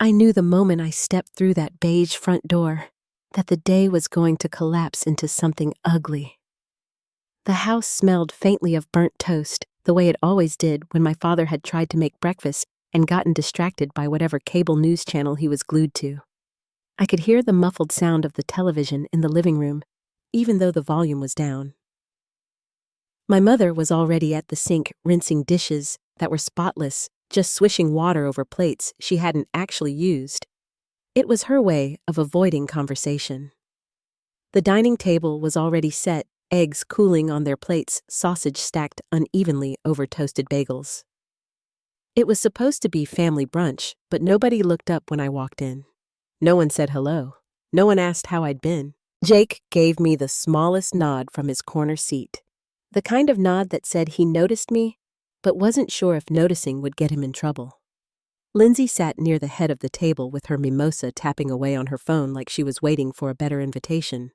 I knew the moment I stepped through that beige front door that the day was going to collapse into something ugly. The house smelled faintly of burnt toast, the way it always did when my father had tried to make breakfast and gotten distracted by whatever cable news channel he was glued to. I could hear the muffled sound of the television in the living room, even though the volume was down. My mother was already at the sink rinsing dishes that were spotless, just swishing water over plates she hadn't actually used. It was her way of avoiding conversation. The dining table was already set, eggs cooling on their plates, sausage stacked unevenly over toasted bagels. It was supposed to be family brunch, but nobody looked up when I walked in. No one said hello. No one asked how I'd been. Jake gave me the smallest nod from his corner seat. The kind of nod that said he noticed me, but wasn't sure if noticing would get him in trouble. Lindsay sat near the head of the table with her mimosa tapping away on her phone like she was waiting for a better invitation.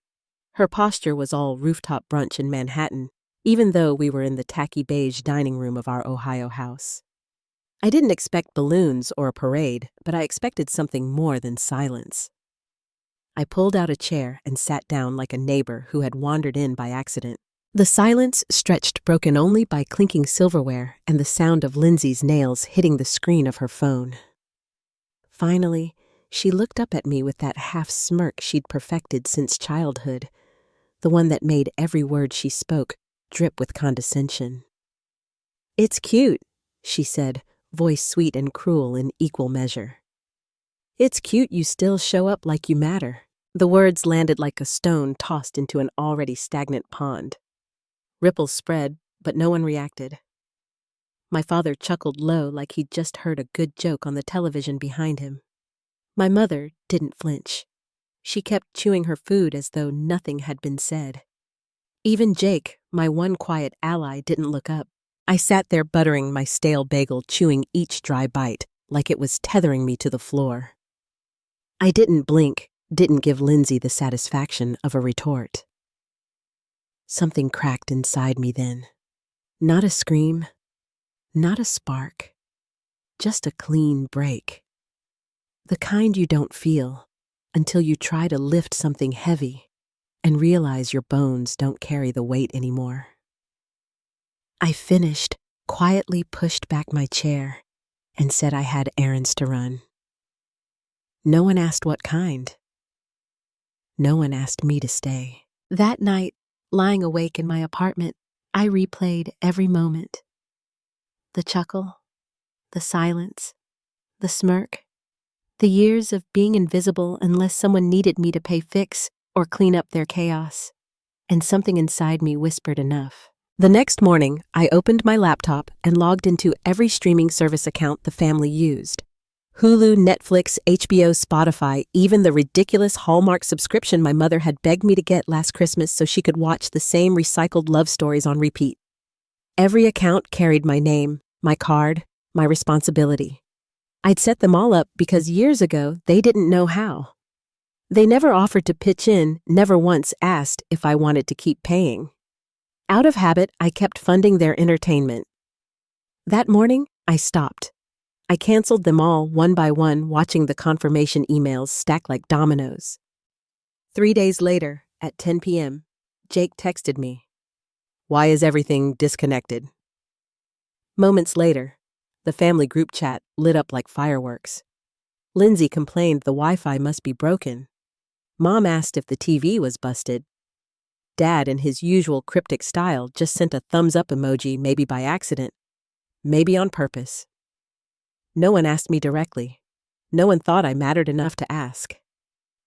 Her posture was all rooftop brunch in Manhattan, even though we were in the tacky beige dining room of our Ohio house. I didn't expect balloons or a parade, but I expected something more than silence. I pulled out a chair and sat down like a neighbor who had wandered in by accident. The silence stretched, broken only by clinking silverware and the sound of Lindsay's nails hitting the screen of her phone. Finally, she looked up at me with that half-smirk she'd perfected since childhood, the one that made every word she spoke drip with condescension. "It's cute," she said, voice sweet and cruel in equal measure. "It's cute you still show up like you matter." The words landed like a stone tossed into an already stagnant pond. Ripples spread, but no one reacted. My father chuckled low like he'd just heard a good joke on the television behind him. My mother didn't flinch. She kept chewing her food as though nothing had been said. Even Jake, my one quiet ally, didn't look up. I sat there buttering my stale bagel, chewing each dry bite like it was tethering me to the floor. I didn't blink, didn't give Lindsay the satisfaction of a retort. Something cracked inside me then. Not a scream, not a spark, just a clean break. The kind you don't feel until you try to lift something heavy and realize your bones don't carry the weight anymore. I finished, quietly pushed back my chair, and said I had errands to run. No one asked what kind. No one asked me to stay. That night, lying awake in my apartment, I replayed every moment. The chuckle, the silence, the smirk, the years of being invisible unless someone needed me to pay fix or clean up their chaos. And something inside me whispered enough. The next morning, I opened my laptop and logged into every streaming service account the family used. Hulu, Netflix, HBO, Spotify, even the ridiculous Hallmark subscription my mother had begged me to get last Christmas so she could watch the same recycled love stories on repeat. Every account carried my name, my card, my responsibility. I'd set them all up because years ago they didn't know how. They never offered to pitch in, never once asked if I wanted to keep paying. Out of habit, I kept funding their entertainment. That morning, I stopped. I canceled them all one by one, watching the confirmation emails stack like dominoes. 3 days later, at 10 p.m., Jake texted me. "Why is everything disconnected?" Moments later, the family group chat lit up like fireworks. Lindsay complained the Wi-Fi must be broken. Mom asked if the TV was busted. Dad, in his usual cryptic style, just sent a thumbs-up emoji, maybe by accident, maybe on purpose. No one asked me directly. No one thought I mattered enough to ask.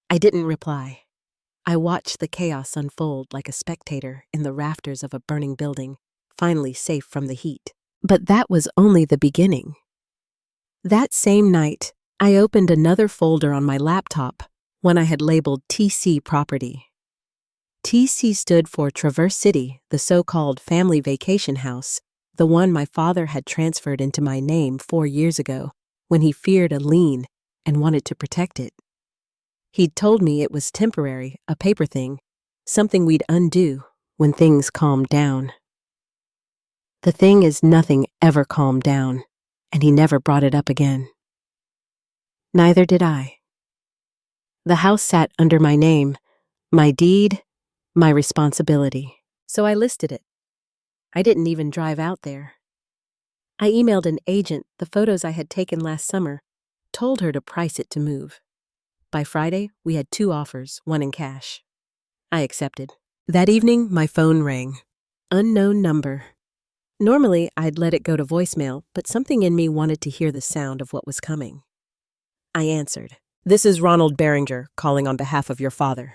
I didn't reply. I watched the chaos unfold like a spectator in the rafters of a burning building, finally safe from the heat. But that was only the beginning. That same night, I opened another folder on my laptop, one I had labeled TC Property. TC stood for Traverse City, the so-called family vacation house, the one my father had transferred into my name 4 years ago when he feared a lien and wanted to protect it. He'd told me it was temporary, a paper thing, something we'd undo when things calmed down. The thing is, nothing ever calmed down, and he never brought it up again. Neither did I. The house sat under my name, my deed, my responsibility. So I listed it. I didn't even drive out there. I emailed an agent the photos I had taken last summer, told her to price it to move. By Friday, we had 2 offers, one in cash. I accepted. That evening, my phone rang. Unknown number. Normally, I'd let it go to voicemail, but something in me wanted to hear the sound of what was coming. I answered. "This is Ronald Beringer, calling on behalf of your father."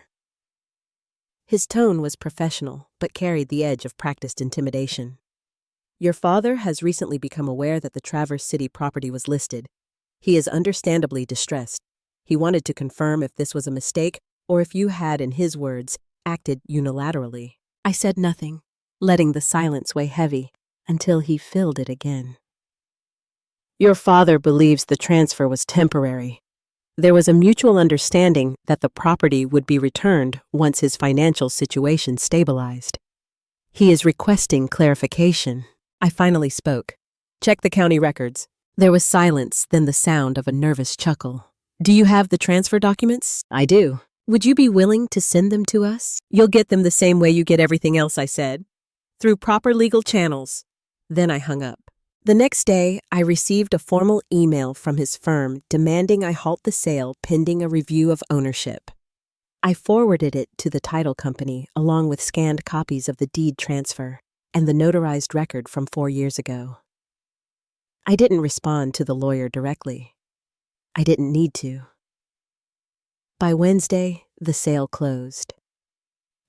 His tone was professional, but carried the edge of practiced intimidation. "Your father has recently become aware that the Traverse City property was listed. He is understandably distressed. He wanted to confirm if this was a mistake or if you had, in his words, acted unilaterally." I said nothing, letting the silence weigh heavy until he filled it again. "Your father believes the transfer was temporary. There was a mutual understanding that the property would be returned once his financial situation stabilized. He is requesting clarification." I finally spoke. "Check the county records." There was silence, then the sound of a nervous chuckle. "Do you have the transfer documents?" "I do." "Would you be willing to send them to us?" "You'll get them the same way you get everything else," I said. "Through proper legal channels." Then I hung up. The next day, I received a formal email from his firm demanding I halt the sale pending a review of ownership. I forwarded it to the title company along with scanned copies of the deed transfer and the notarized record from 4 years ago. I didn't respond to the lawyer directly. I didn't need to. By Wednesday, the sale closed.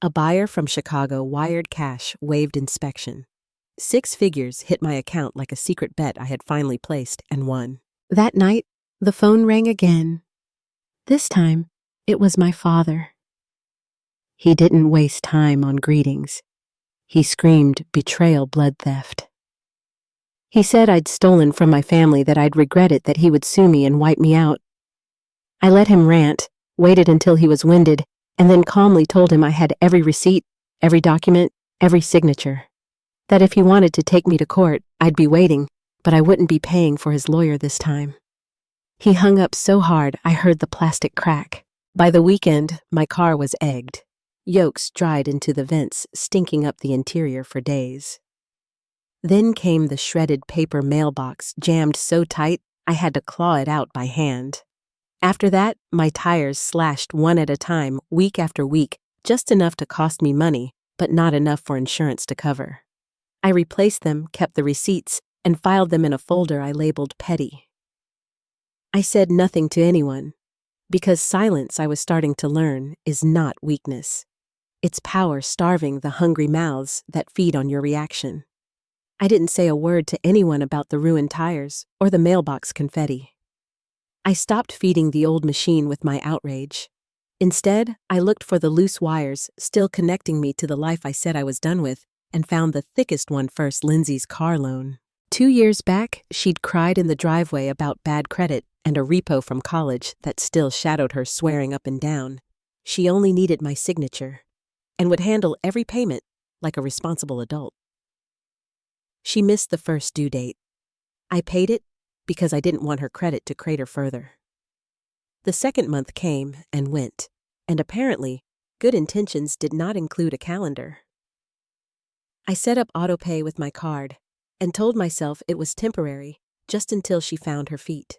A buyer from Chicago wired cash, waived inspection. 6 figures hit my account like a secret bet I had finally placed and won. That night, the phone rang again. This time, it was my father. He didn't waste time on greetings. He screamed betrayal, blood theft. He said I'd stolen from my family, that I'd regret it, that he would sue me and wipe me out. I let him rant, waited until he was winded, and then calmly told him I had every receipt, every document, every signature. That if he wanted to take me to court, I'd be waiting, but I wouldn't be paying for his lawyer this time. He hung up so hard I heard the plastic crack. By the weekend, my car was egged. Yolks dried into the vents, stinking up the interior for days. Then came the shredded paper mailbox, jammed so tight I had to claw it out by hand. After that, my tires slashed one at a time, week after week, just enough to cost me money, but not enough for insurance to cover. I replaced them, kept the receipts, and filed them in a folder I labeled petty. I said nothing to anyone, because silence, I was starting to learn, is not weakness. It's power starving the hungry mouths that feed on your reaction. I didn't say a word to anyone about the ruined tires or the mailbox confetti. I stopped feeding the old machine with my outrage. Instead, I looked for the loose wires still connecting me to the life I said I was done with, and found the thickest one first: Lindsay's car loan. 2 years back, she'd cried in the driveway about bad credit and a repo from college that still shadowed her, swearing up and down. She only needed my signature and would handle every payment like a responsible adult. She missed the first due date. I paid it because I didn't want her credit to crater further. The second month came and went, and apparently, good intentions did not include a calendar. I set up autopay with my card and told myself it was temporary, just until she found her feet.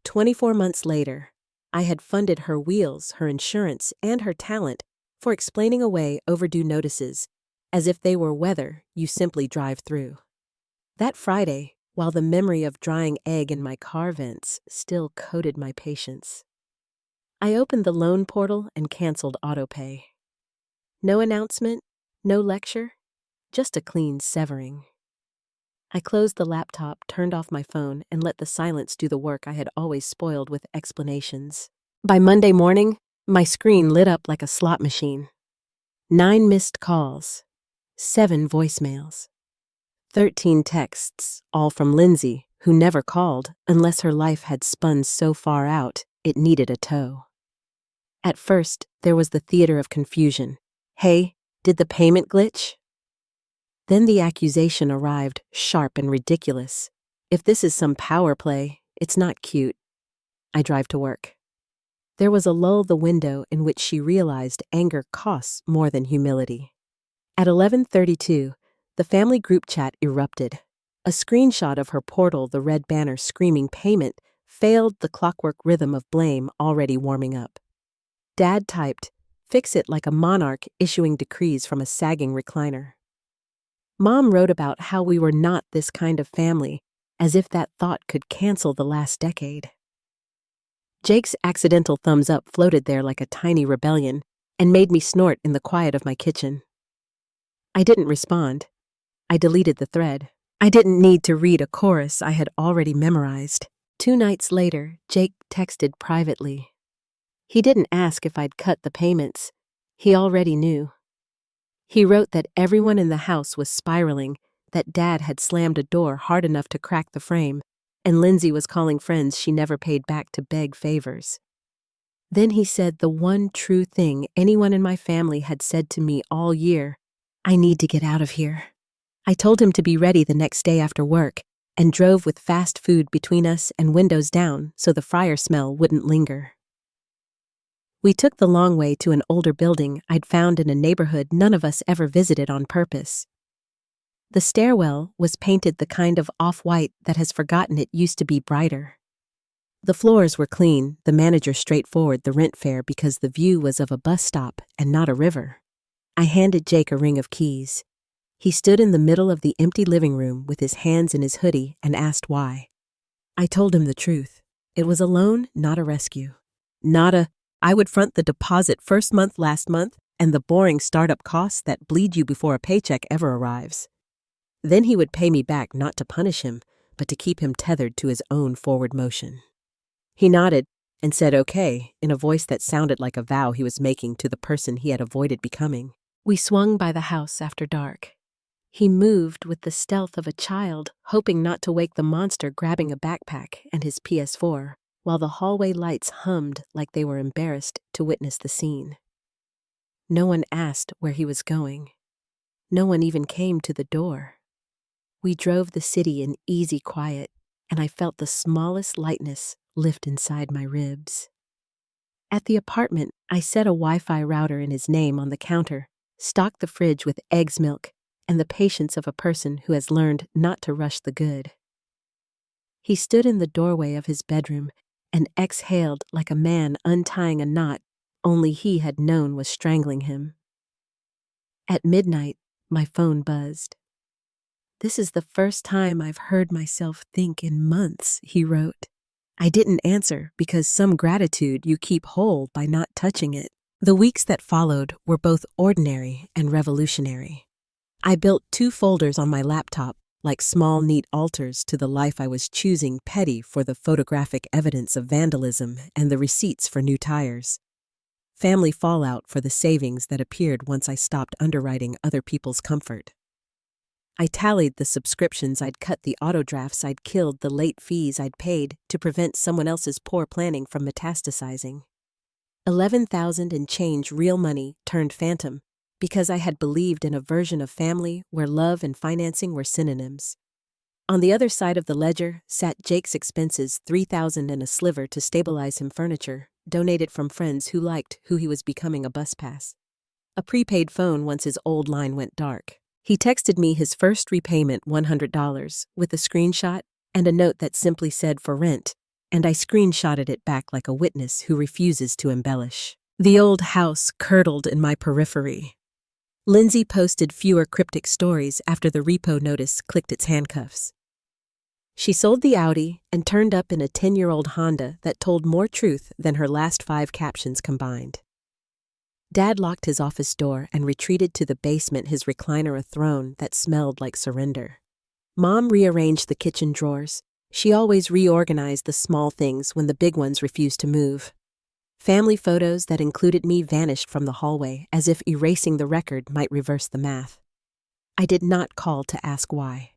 24 months later, I had funded her wheels, her insurance, and her talent for explaining away overdue notices as if they were weather you simply drive through. That Friday, while the memory of drying egg in my car vents still coated my patience, I opened the loan portal and canceled autopay. No announcement, no lecture, just a clean severing. I closed the laptop, turned off my phone, and let the silence do the work I had always spoiled with explanations. By Monday morning, my screen lit up like a slot machine. 9 missed calls, 7 voicemails, 13 texts, all from Lindsay, who never called unless her life had spun so far out it needed a tow. At first, there was the theater of confusion. "Hey, did the payment glitch?" Then the accusation arrived, sharp and ridiculous. "If this is some power play, it's not cute." I drive to work. There was a lull the window in which she realized anger costs more than humility. At 11:32, the family group chat erupted. A screenshot of her portal, the red banner screaming payment, failed the clockwork rhythm of blame already warming up. Dad typed, "Fix it," like a monarch issuing decrees from a sagging recliner. Mom wrote about how we were not this kind of family, as if that thought could cancel the last decade. Jake's accidental thumbs up floated there like a tiny rebellion and made me snort in the quiet of my kitchen. I didn't respond. I deleted the thread. I didn't need to read a chorus I had already memorized. 2 nights later, Jake texted privately. He didn't ask if I'd cut the payments. He already knew. He wrote that everyone in the house was spiraling, that Dad had slammed a door hard enough to crack the frame, and Lindsay was calling friends she never paid back to beg favors. Then he said the one true thing anyone in my family had said to me all year: I need to get out of here. I told him to be ready the next day after work and drove with fast food between us and windows down so the fryer smell wouldn't linger. We took the long way to an older building I'd found in a neighborhood none of us ever visited on purpose. The stairwell was painted the kind of off-white that has forgotten it used to be brighter. The floors were clean, the manager straightforward the rent fare because the view was of a bus stop and not a river. I handed Jake a ring of keys. He stood in the middle of the empty living room with his hands in his hoodie and asked why. I told him the truth. It was a loan, not a rescue. Not a, I would front the deposit first month last month and the boring startup costs that bleed you before a paycheck ever arrives. Then he would pay me back not to punish him, but to keep him tethered to his own forward motion. He nodded and said okay in a voice that sounded like a vow he was making to the person he had avoided becoming. We swung by the house after dark. He moved with the stealth of a child, hoping not to wake the monster grabbing a backpack and his PS4, while the hallway lights hummed like they were embarrassed to witness the scene. No one asked where he was going. No one even came to the door. We drove the city in easy quiet, and I felt the smallest lightness lift inside my ribs. At the apartment, I set a Wi-Fi router in his name on the counter, stocked the fridge with eggs milk, and the patience of a person who has learned not to rush the good. He stood in the doorway of his bedroom and exhaled like a man untying a knot only he had known was strangling him. At midnight, my phone buzzed. "This is the first time I've heard myself think in months," he wrote. I didn't answer because some gratitude you keep whole by not touching it. The weeks that followed were both ordinary and revolutionary. I built 2 folders on my laptop, like small, neat altars to the life I was choosing, petty for the photographic evidence of vandalism and the receipts for new tires. Family fallout for the savings that appeared once I stopped underwriting other people's comfort. I tallied the subscriptions I'd cut, the auto drafts I'd killed, the late fees I'd paid to prevent someone else's poor planning from metastasizing. 11,000 and change real money turned phantom, because I had believed in a version of family where love and financing were synonyms. On the other side of the ledger sat Jake's expenses, 3,000 and a sliver to stabilize him furniture, donated from friends who liked who he was becoming, a bus pass. A prepaid phone once his old line went dark. He texted me his first repayment, $100, with a screenshot and a note that simply said for rent, and I screenshotted it back like a witness who refuses to embellish. The old house curdled in my periphery. Lindsay posted fewer cryptic stories after the repo notice clicked its handcuffs. She sold the Audi and turned up in a 10-year-old Honda that told more truth than her last 5 captions combined. Dad locked his office door and retreated to the basement, his recliner a throne that smelled like surrender. Mom rearranged the kitchen drawers. She always reorganized the small things when the big ones refused to move. Family photos that included me vanished from the hallway as if erasing the record might reverse the math. I did not call to ask why.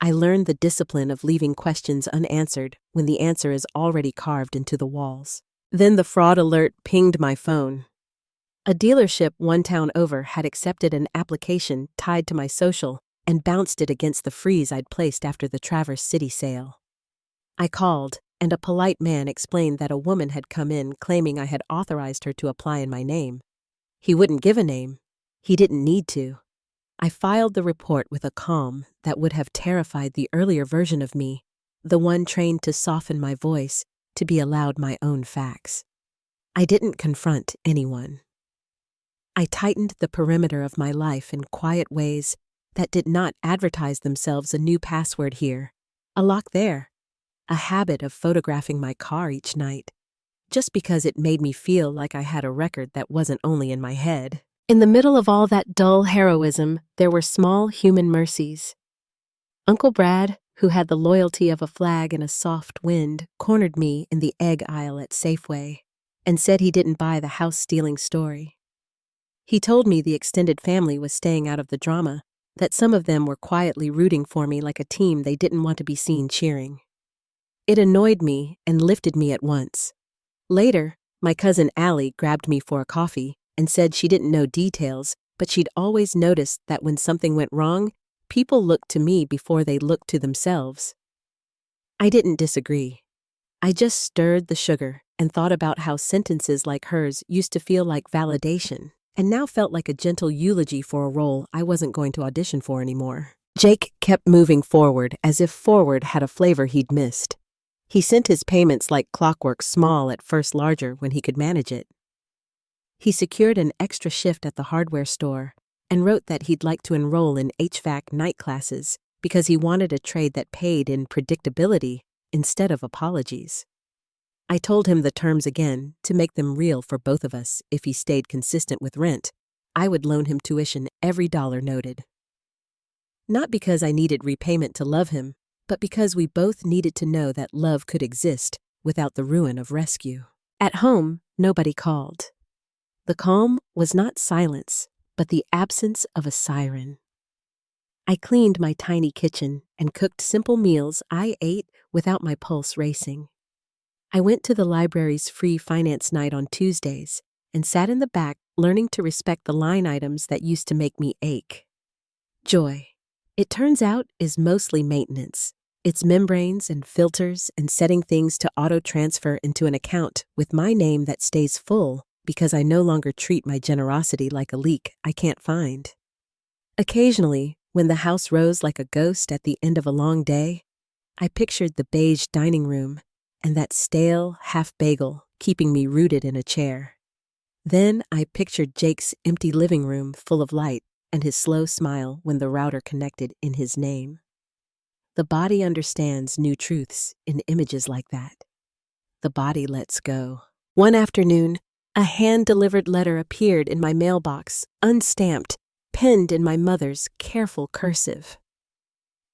I learned the discipline of leaving questions unanswered when the answer is already carved into the walls. Then the fraud alert pinged my phone. A dealership one town over had accepted an application tied to my social and bounced it against the freeze I'd placed after the Traverse City sale. I called, and a polite man explained that a woman had come in claiming I had authorized her to apply in my name. He wouldn't give a name. He didn't need to. I filed the report with a calm that would have terrified the earlier version of me, the one trained to soften my voice, to be allowed my own facts. I didn't confront anyone. I tightened the perimeter of my life in quiet ways that did not advertise themselves: a new password here, a lock there, a habit of photographing my car each night, just because it made me feel like I had a record that wasn't only in my head. In the middle of all that dull heroism, there were small human mercies. Uncle Brad, who had the loyalty of a flag in a soft wind, cornered me in the egg aisle at Safeway and said he didn't buy the house-stealing story. He told me the extended family was staying out of the drama, that some of them were quietly rooting for me like a team they didn't want to be seen cheering. It annoyed me and lifted me at once. Later, my cousin Allie grabbed me for a coffee and said she didn't know details, but she'd always noticed that when something went wrong, people looked to me before they looked to themselves. I didn't disagree. I just stirred the sugar and thought about how sentences like hers used to feel like validation, and now felt like a gentle eulogy for a role I wasn't going to audition for anymore. Jake kept moving forward as if forward had a flavor he'd missed. He sent his payments like clockwork, small at first, larger when he could manage it. He secured an extra shift at the hardware store and wrote that he'd like to enroll in HVAC night classes because he wanted a trade that paid in predictability instead of apologies. I told him the terms again to make them real for both of us. If he stayed consistent with rent, I would loan him tuition, every dollar noted. Not because I needed repayment to love him, but because we both needed to know that love could exist without the ruin of rescue. At home, nobody called. The calm was not silence, but the absence of a siren. I cleaned my tiny kitchen and cooked simple meals I ate without my pulse racing. I went to the library's free finance night on Tuesdays and sat in the back learning to respect the line items that used to make me ache. Joy, it turns out, is mostly maintenance. It's membranes and filters and setting things to auto-transfer into an account with my name that stays full because I no longer treat my generosity like a leak I can't find. Occasionally, when the house rose like a ghost at the end of a long day, I pictured the beige dining room and that stale half-bagel keeping me rooted in a chair. Then I pictured Jake's empty living room full of light and his slow smile when the router connected in his name. The body understands new truths in images like that. The body lets go. One afternoon, a hand-delivered letter appeared in my mailbox, unstamped, penned in my mother's careful cursive.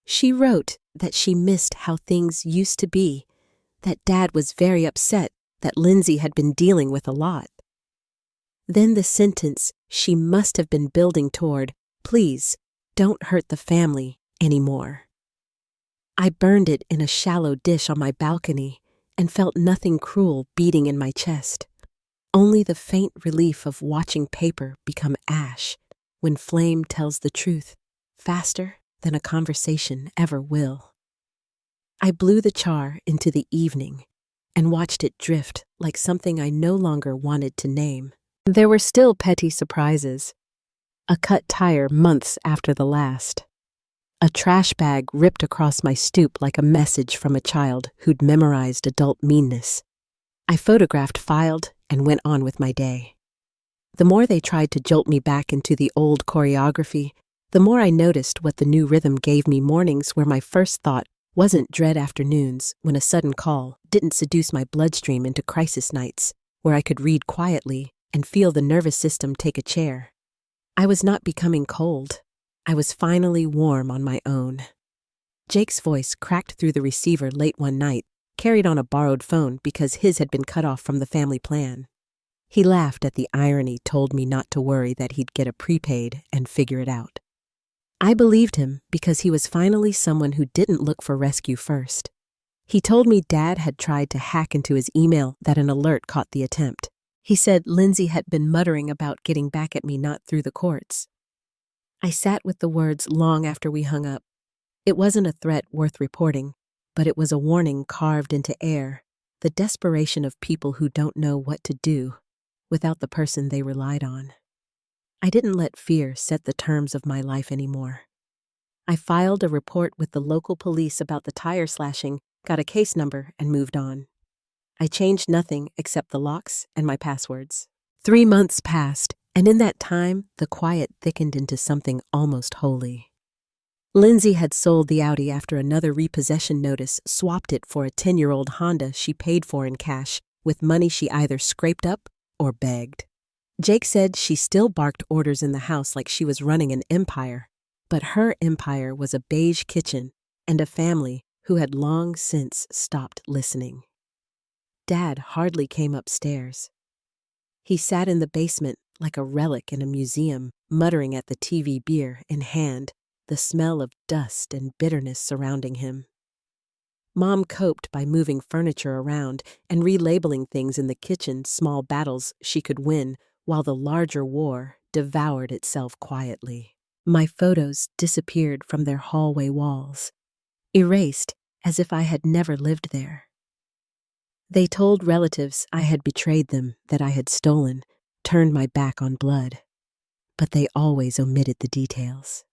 She wrote that she missed how things used to be, that Dad was very upset that Lindsay had been dealing with a lot. Then the sentence she must have been building toward, "Please, don't hurt the family anymore." I burned it in a shallow dish on my balcony and felt nothing cruel beating in my chest, only the faint relief of watching paper become ash when flame tells the truth faster than a conversation ever will. I blew the char into the evening and watched it drift like something I no longer wanted to name. There were still petty surprises. A cut tire months after the last. A trash bag ripped across my stoop like a message from a child who'd memorized adult meanness. I photographed, filed, and went on with my day. The more they tried to jolt me back into the old choreography, the more I noticed what the new rhythm gave me: mornings where my first thought wasn't dread, afternoons when a sudden call didn't seduce my bloodstream into crisis nights where I could read quietly and feel the nervous system take a chair. I was not becoming cold. I was finally warm on my own. Jake's voice cracked through the receiver late one night, carried on a borrowed phone because his had been cut off from the family plan. He laughed at the irony, told me not to worry, that he'd get a prepaid and figure it out. I believed him because he was finally someone who didn't look for rescue first. He told me Dad had tried to hack into his email, that an alert caught the attempt. He said Lindsay had been muttering about getting back at me, not through the courts. I sat with the words long after we hung up. It wasn't a threat worth reporting, but it was a warning carved into air, the desperation of people who don't know what to do without the person they relied on. I didn't let fear set the terms of my life anymore. I filed a report with the local police about the tire slashing, got a case number, and moved on. I changed nothing except the locks and my passwords. 3 months passed, and in that time, the quiet thickened into something almost holy. Lindsay had sold the Audi after another repossession notice swapped it for a 10-year-old Honda she paid for in cash with money she either scraped up or begged. Jake said she still barked orders in the house like she was running an empire, but her empire was a beige kitchen and a family who had long since stopped listening. Dad hardly came upstairs. He sat in the basement like a relic in a museum, muttering at the TV, beer in hand, the smell of dust and bitterness surrounding him. Mom coped by moving furniture around and relabeling things in the kitchen, small battles she could win, while the larger war devoured itself quietly. My photos disappeared from their hallway walls, erased as if I had never lived there. They told relatives I had betrayed them, that I had stolen, turned my back on blood. But they always omitted the details.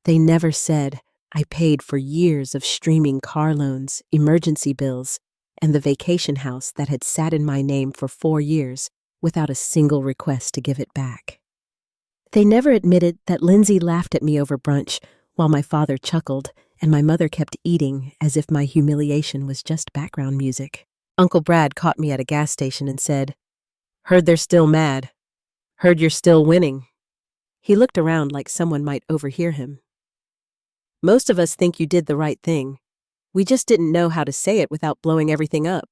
They never said I paid for years of streaming car loans, emergency bills, and the vacation house that had sat in my name for 4 years without a single request to give it back. They never admitted that Lindsay laughed at me over brunch while my father chuckled and my mother kept eating as if my humiliation was just background music. Uncle Brad caught me at a gas station and said, "Heard they're still mad. Heard you're still winning." He looked around like someone might overhear him. "Most of us think you did the right thing. We just didn't know how to say it without blowing everything up."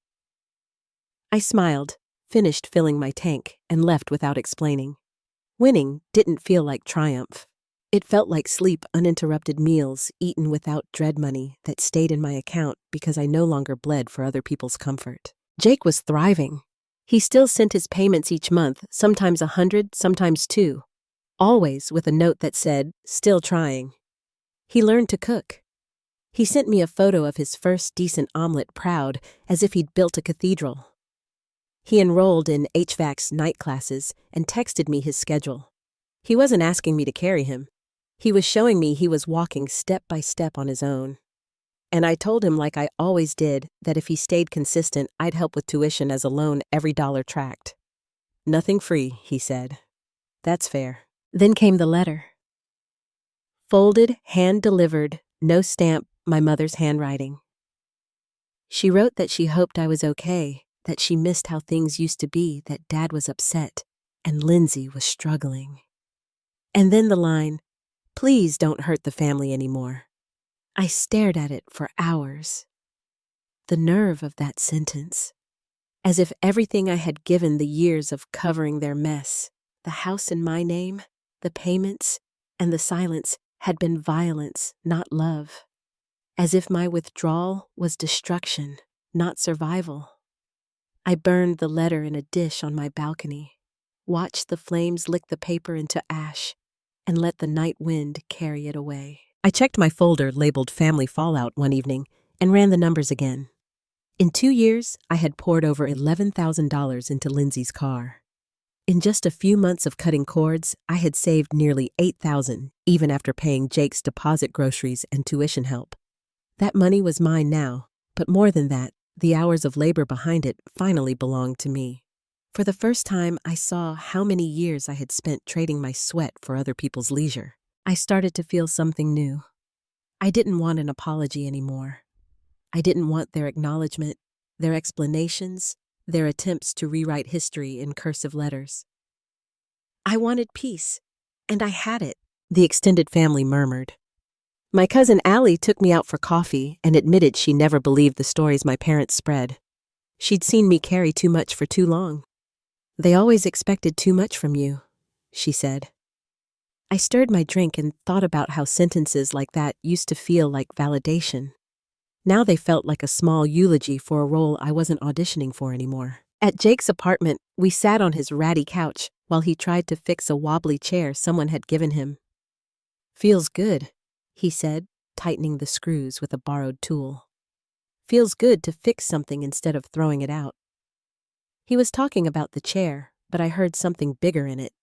I smiled, finished filling my tank, and left without explaining. Winning didn't feel like triumph. It felt like sleep, uninterrupted meals, eaten without dread money that stayed in my account because I no longer bled for other people's comfort. Jake was thriving. He still sent his payments each month, sometimes 100, sometimes 2, always with a note that said, "Still trying." He learned to cook. He sent me a photo of his first decent omelet, proud, as if he'd built a cathedral. He enrolled in HVAC's night classes and texted me his schedule. He wasn't asking me to carry him. He was showing me he was walking step by step on his own. And I told him, like I always did, that if he stayed consistent, I'd help with tuition as a loan every dollar tracked. "Nothing free," he said. "That's fair." Then came the letter. Folded, hand-delivered, no stamp, my mother's handwriting. She wrote that she hoped I was okay, that she missed how things used to be, that Dad was upset, and Lindsay was struggling. And then the line, "Please don't hurt the family anymore." I stared at it for hours. The nerve of that sentence. As if everything I had given the years of covering their mess, the house in my name, the payments, and the silence had been violence, not love. As if my withdrawal was destruction, not survival. I burned the letter in a dish on my balcony, watched the flames lick the paper into ash, and let the night wind carry it away. I checked my folder labeled Family Fallout one evening and ran the numbers again. In 2 years, I had poured over $11,000 into Lindsay's car. In just a few months of cutting cords, I had saved nearly $8,000, even after paying Jake's deposit, groceries, and tuition help. That money was mine now, but more than that, the hours of labor behind it finally belonged to me. For the first time, I saw how many years I had spent trading my sweat for other people's leisure. I started to feel something new. I didn't want an apology anymore. I didn't want their acknowledgement, their explanations, their attempts to rewrite history in cursive letters. I wanted peace, and I had it, the extended family murmured. My cousin Allie took me out for coffee and admitted she never believed the stories my parents spread. She'd seen me carry too much for too long. "They always expected too much from you," she said. I stirred my drink and thought about how sentences like that used to feel like validation. Now they felt like a small eulogy for a role I wasn't auditioning for anymore. At Jake's apartment, we sat on his ratty couch while he tried to fix a wobbly chair someone had given him. "Feels good," he said, tightening the screws with a borrowed tool. Feels good to fix something instead of throwing it out. He was talking about the chair, but I heard something bigger in it.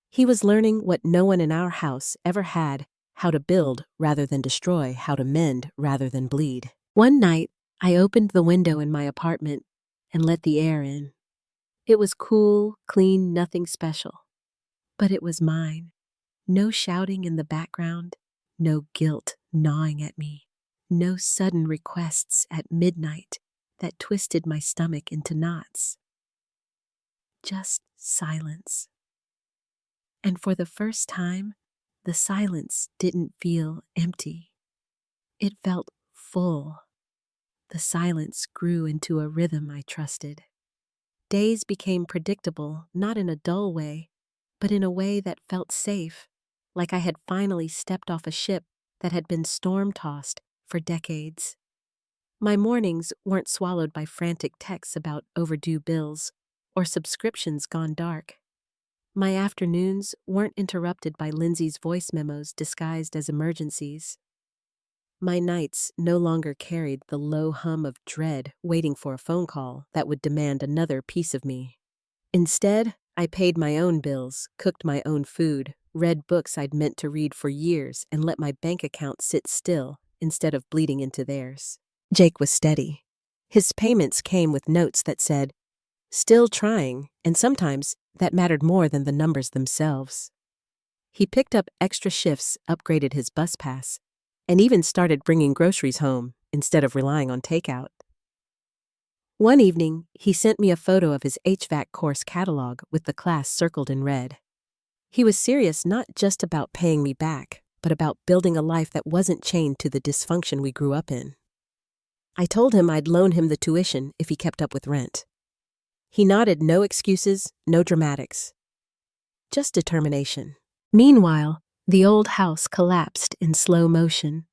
He was learning what no one in our house ever had: how to build rather than destroy, how to mend rather than bleed. One night, I opened the window in my apartment and let the air in. It was cool, clean, nothing special. But it was mine. No shouting in the background, no guilt gnawing at me, no sudden requests at midnight that twisted my stomach into knots. Just silence. And for the first time, the silence didn't feel empty. It felt full. The silence grew into a rhythm I trusted. Days became predictable, not in a dull way, but in a way that felt safe, like I had finally stepped off a ship that had been storm-tossed for decades. My mornings weren't swallowed by frantic texts about overdue bills or subscriptions gone dark. My afternoons weren't interrupted by Lindsay's voice memos disguised as emergencies. My nights no longer carried the low hum of dread waiting for a phone call that would demand another piece of me. Instead, I paid my own bills, cooked my own food, read books I'd meant to read for years, and let my bank account sit still instead of bleeding into theirs. Jake was steady. His payments came with notes that said, "Still trying," and sometimes that mattered more than the numbers themselves. He picked up extra shifts, upgraded his bus pass, and even started bringing groceries home instead of relying on takeout. One evening, he sent me a photo of his HVAC course catalog with the class circled in red. He was serious not just about paying me back, but about building a life that wasn't chained to the dysfunction we grew up in. I told him I'd loan him the tuition if he kept up with rent. He nodded, no excuses, no dramatics. Just determination. Meanwhile, the old house collapsed in slow motion.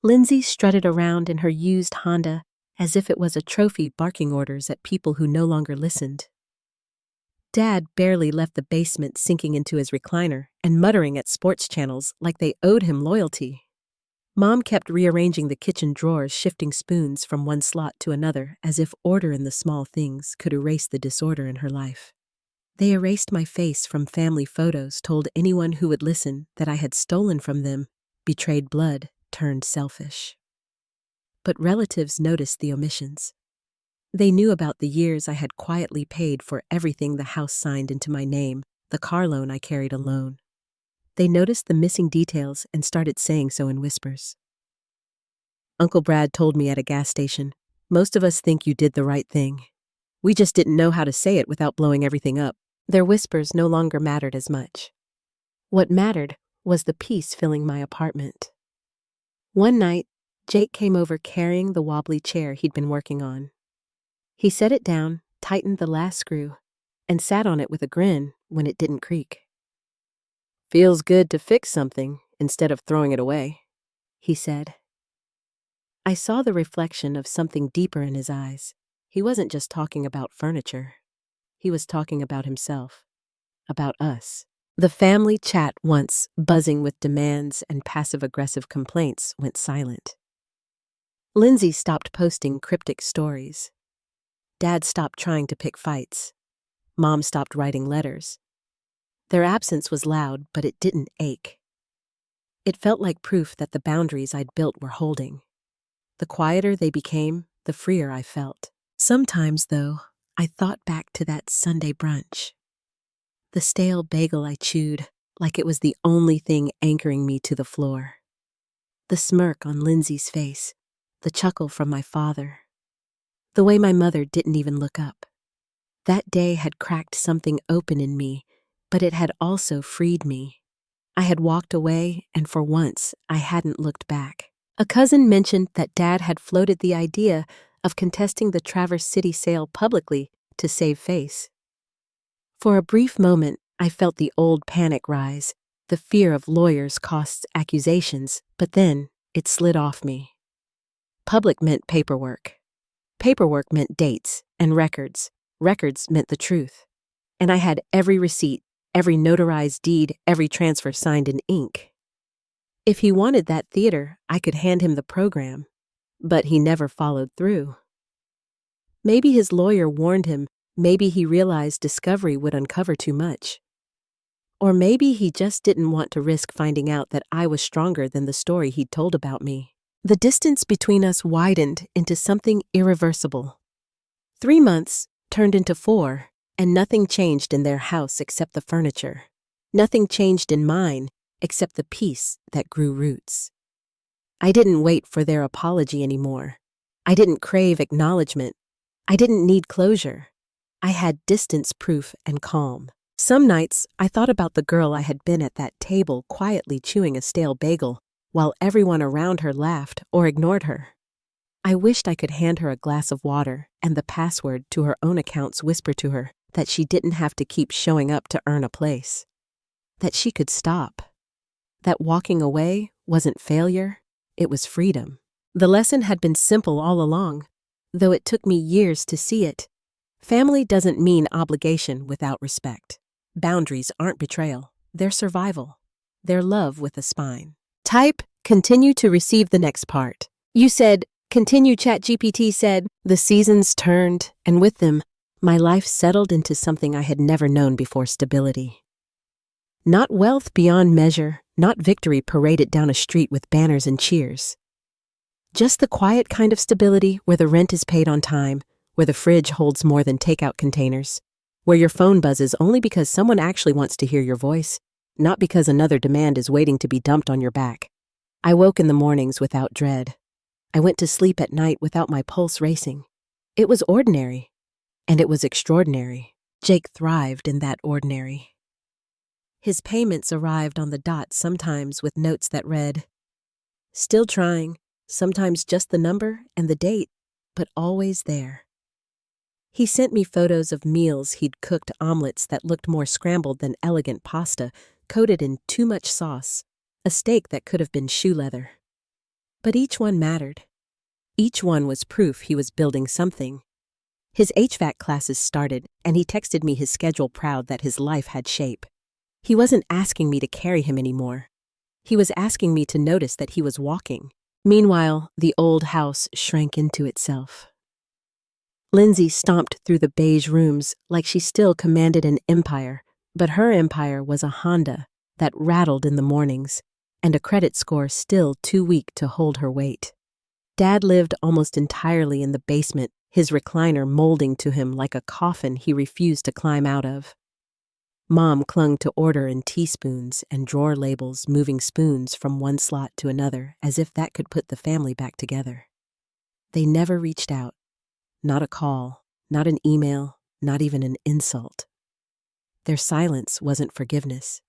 Lindsay strutted around in her used Honda as if it was a trophy, barking orders at people who no longer listened. Dad barely left the basement, sinking into his recliner and muttering at sports channels like they owed him loyalty. Mom kept rearranging the kitchen drawers, shifting spoons from one slot to another as if order in the small things could erase the disorder in her life. They erased my face from family photos, told anyone who would listen that I had stolen from them, betrayed blood, turned selfish. But relatives noticed the omissions. They knew about the years I had quietly paid for everything the house signed into my name, the car loan I carried alone. They noticed the missing details and started saying so in whispers. Uncle Brad told me at a gas station, "Most of us think you did the right thing. We just didn't know how to say it without blowing everything up." Their whispers no longer mattered as much. What mattered was the peace filling my apartment. One night, Jake came over carrying the wobbly chair he'd been working on. He set it down, tightened the last screw, and sat on it with a grin when it didn't creak. "Feels good to fix something instead of throwing it away," he said. I saw the reflection of something deeper in his eyes. He wasn't just talking about furniture. He was talking about himself, about us. The family chat, once buzzing with demands and passive-aggressive complaints, went silent. Lindsay stopped posting cryptic stories. Dad stopped trying to pick fights. Mom stopped writing letters. Their absence was loud, but it didn't ache. It felt like proof that the boundaries I'd built were holding. The quieter they became, the freer I felt. Sometimes, though, I thought back to that Sunday brunch. The stale bagel I chewed like it was the only thing anchoring me to the floor. The smirk on Lindsay's face, the chuckle from my father. The way my mother didn't even look up. That day had cracked something open in me, but it had also freed me. I had walked away, and for once, I hadn't looked back. A cousin mentioned that Dad had floated the idea of contesting the Traverse City sale publicly to save face. For a brief moment, I felt the old panic rise, the fear of lawyers' costs, accusations, but then it slid off me. Public meant paperwork. Paperwork meant dates and records. Records meant the truth. And I had every receipt, every notarized deed, every transfer signed in ink. If he wanted that theater, I could hand him the program. But he never followed through. Maybe his lawyer warned him, maybe he realized discovery would uncover too much. Or maybe he just didn't want to risk finding out that I was stronger than the story he'd told about me. The distance between us widened into something irreversible. 3 months turned into 4, and nothing changed in their house except the furniture. Nothing changed in mine except the peace that grew roots. I didn't wait for their apology anymore. I didn't crave acknowledgement. I didn't need closure. I had distance proof and calm. Some nights, I thought about the girl I had been at that table quietly chewing a stale bagel while everyone around her laughed or ignored her. I wished I could hand her a glass of water and the password to her own accounts whisper to her that she didn't have to keep showing up to earn a place. That she could stop. That walking away wasn't failure, it was freedom. The lesson had been simple all along, though it took me years to see it. Family doesn't mean obligation without respect. Boundaries aren't betrayal, they're survival. They're love with a spine. Type, continue to receive the next part. You said, continue. ChatGPT said, the seasons turned, and with them, my life settled into something I had never known before: stability. Not wealth beyond measure, not victory paraded down a street with banners and cheers. Just the quiet kind of stability where the rent is paid on time, where the fridge holds more than takeout containers, where your phone buzzes only because someone actually wants to hear your voice, not because another demand is waiting to be dumped on your back. I woke in the mornings without dread. I went to sleep at night without my pulse racing. It was ordinary, and it was extraordinary. Jake thrived in that ordinary. His payments arrived on the dot, sometimes with notes that read, "Still trying," sometimes just the number and the date, but always there. He sent me photos of meals he'd cooked, omelets that looked more scrambled than elegant pasta, coated in too much sauce, a steak that could have been shoe leather. But each one mattered. Each one was proof he was building something. His HVAC classes started, and he texted me his schedule, proud that his life had shape. He wasn't asking me to carry him anymore. He was asking me to notice that he was walking. Meanwhile, the old house shrank into itself. Lindsay stomped through the beige rooms like she still commanded an empire, but her empire was a Honda that rattled in the mornings, and a credit score still too weak to hold her weight. Dad lived almost entirely in the basement, his recliner molding to him like a coffin he refused to climb out of. Mom clung to order and teaspoons and drawer labels, moving spoons from one slot to another as if that could put the family back together. They never reached out. Not a call, not an email, not even an insult. Their silence wasn't forgiveness.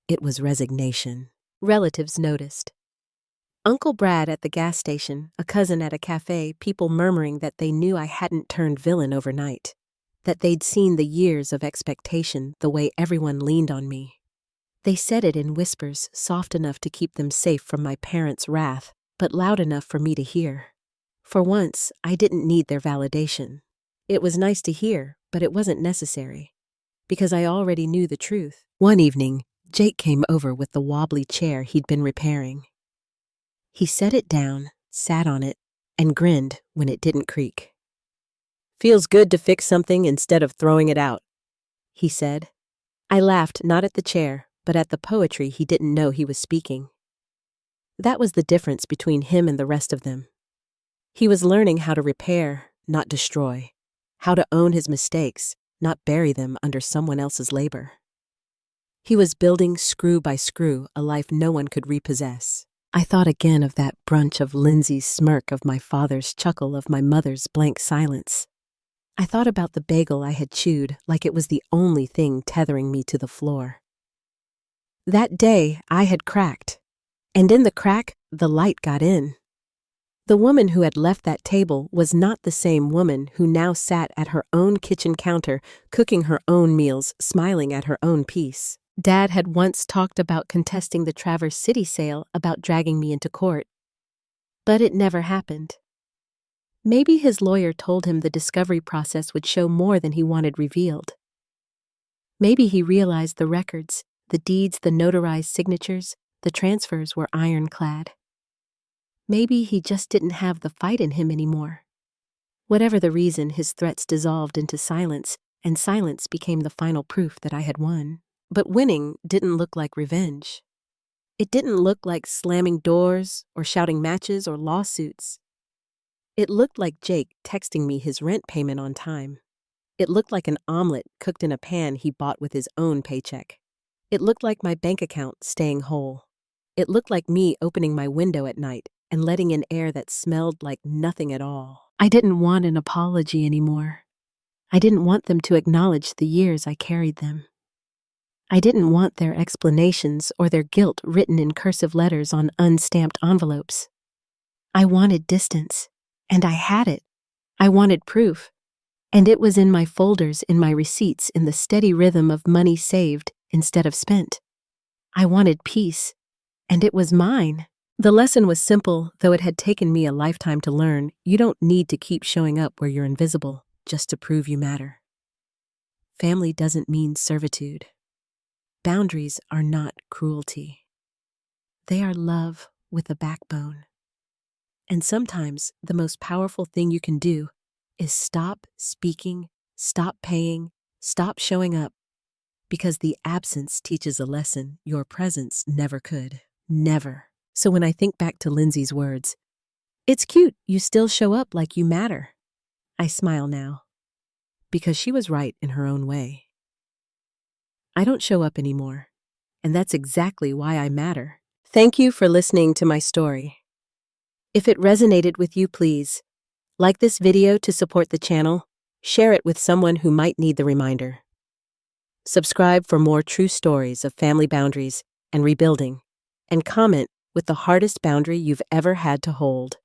It was resignation. Relatives noticed. Uncle Brad at the gas station, a cousin at a cafe, people murmuring that they knew I hadn't turned villain overnight, that they'd seen the years of expectation, the way everyone leaned on me. They said it in whispers, soft enough to keep them safe from my parents' wrath, but loud enough for me to hear. For once, I didn't need their validation. It was nice to hear, but it wasn't necessary, because I already knew the truth. One evening, Jake came over with the wobbly chair he'd been repairing. He set it down, sat on it, and grinned when it didn't creak. "Feels good to fix something instead of throwing it out," he said. I laughed, not at the chair, but at the poetry he didn't know he was speaking. That was the difference between him and the rest of them. He was learning how to repair, not destroy, how to own his mistakes, not bury them under someone else's labor. He was building, screw by screw, a life no one could repossess. I thought again of that brunch, of Lindsay's smirk, of my father's chuckle, of my mother's blank silence. I thought about the bagel I had chewed like it was the only thing tethering me to the floor. That day, I had cracked, and in the crack, the light got in. The woman who had left that table was not the same woman who now sat at her own kitchen counter, cooking her own meals, smiling at her own peace. Dad had once talked about contesting the Traverse City sale, about dragging me into court. But it never happened. Maybe his lawyer told him the discovery process would show more than he wanted revealed. Maybe he realized the records, the deeds, the notarized signatures, the transfers were ironclad. Maybe he just didn't have the fight in him anymore. Whatever the reason, his threats dissolved into silence, and silence became the final proof that I had won. But winning didn't look like revenge. It didn't look like slamming doors or shouting matches or lawsuits. It looked like Jake texting me his rent payment on time. It looked like an omelet cooked in a pan he bought with his own paycheck. It looked like my bank account staying whole. It looked like me opening my window at night and letting in air that smelled like nothing at all. I didn't want an apology anymore. I didn't want them to acknowledge the years I carried them. I didn't want their explanations or their guilt written in cursive letters on unstamped envelopes. I wanted distance, and I had it. I wanted proof, and it was in my folders, in my receipts, in the steady rhythm of money saved instead of spent. I wanted peace, and it was mine. The lesson was simple, though it had taken me a lifetime to learn. You don't need to keep showing up where you're invisible just to prove you matter. Family doesn't mean servitude. Boundaries are not cruelty. They are love with a backbone. And sometimes the most powerful thing you can do is stop speaking, stop paying, stop showing up, because the absence teaches a lesson your presence never could. Never. So when I think back to Lindsay's words, "It's cute, you still show up like you matter," I smile now, because she was right in her own way. I don't show up anymore, and that's exactly why I matter. Thank you for listening to my story. If it resonated with you, please like this video to support the channel, share it with someone who might need the reminder. Subscribe for more true stories of family boundaries and rebuilding, and comment with the hardest boundary you've ever had to hold.